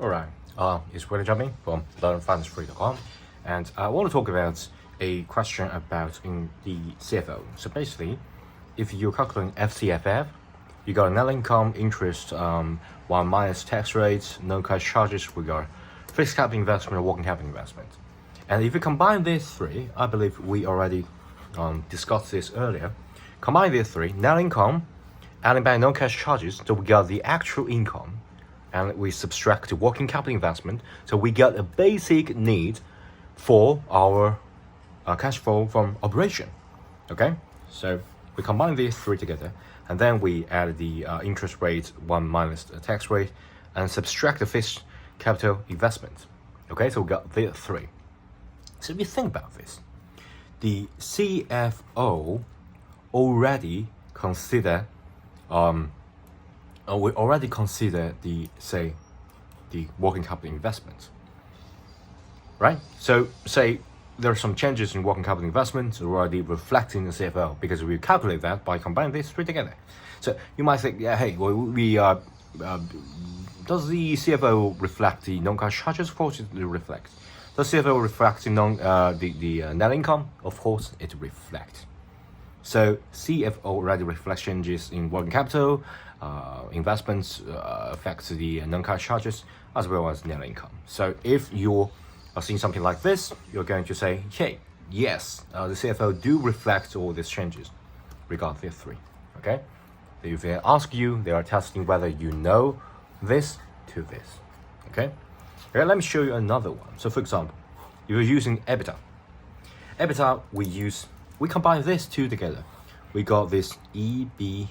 Alright, it's Willie Jumping from learnfinance3.com, and I want to talk about a question about in the CFO. So basically, if you're calculating FCFF, you got net income, interest, one minus tax rates, no cash charges, we got fixed capital investment, working capital investment. And if you combine these three, I believe we already discussed this earlier. Combine these three, net income, adding back no cash charges, so we got the actual income, and we subtract the working capital investment, so we get a basic need for our cash flow from operation. Okay, so we combine these three together, and then we add the interest rate, one minus the tax rate, and subtract the fixed capital investment. Okay, so we got the three. So if you think about this, the CFO already consider we already consider the working capital investment, right? So say there are some changes in working capital investment already reflecting the CFO, because we calculate that by combining these three together. So you might think, yeah, hey, well, does the CFO reflect the non-cash charges? Of course, it reflects. Does CFO reflect the net income? Of course, it reflects. So CFO already reflects changes in working capital, investments affects the non-cash charges as well as net income. So if you are seeing something like this, you're going to say, hey, yes, the CFO do reflect all these changes regarding these three. Okay, if they ask you, they are testing whether you know this to this. Okay, let me show you another one. So for example, if you're using EBITDA, we combine these two together. We got this EBIT,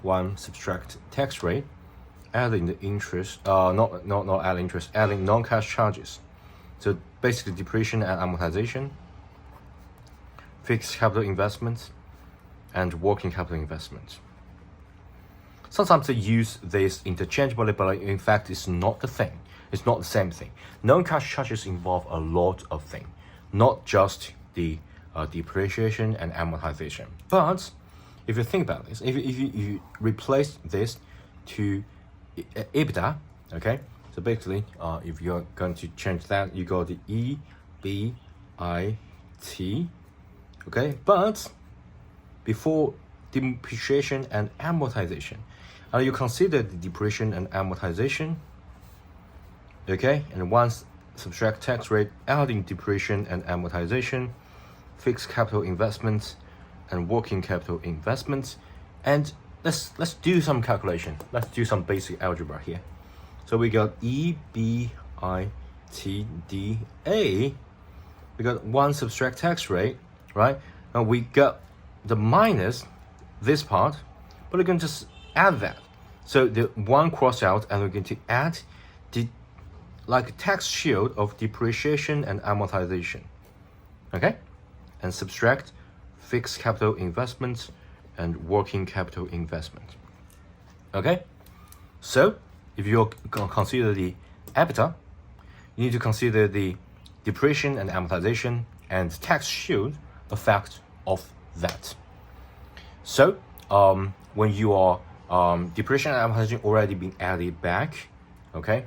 one subtract tax rate, adding the interest, not adding interest, adding non-cash charges. So basically depreciation and amortization, fixed capital investments, and working capital investments. Sometimes they use this interchangeably, but in fact it's not the thing. It's not the same thing. Non-cash charges involve a lot of things, not just the depreciation and amortization. But if you think about this, if you replace this to EBITDA, okay, so basically if you're going to change that, you got the EBIT, okay, but before depreciation and amortization, you consider the depreciation and amortization, okay, and once subtract tax rate, adding depreciation and amortization, fixed capital investments, and working capital investments. And let's do some calculation. Let's do some basic algebra here. So we got EBITDA, we got one subtract tax rate, right? Now we got the minus this part, but we're going to just add that. So the one cross out, and we're going to add the tax shield of depreciation and amortization, okay, and subtract fixed capital investments and working capital investment. Okay, so if you're going to consider the EBITDA, you need to consider the depreciation and amortization and tax shield effect of that. So when you are depreciation and amortization already been added back, okay,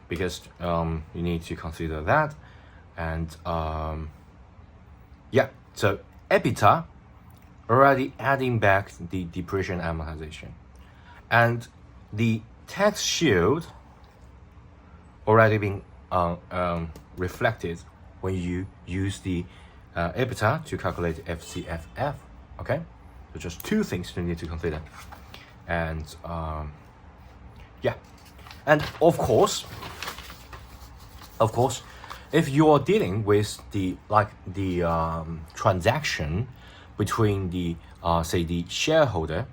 because you need to consider that. And yeah, so EBITDA already adding back the depreciation and amortization, and the tax shield already been reflected when you use the EBITDA to calculate FCFF. Okay, so just two things you need to consider. And yeah, and of course, if you are dealing with the transaction between the say the shareholder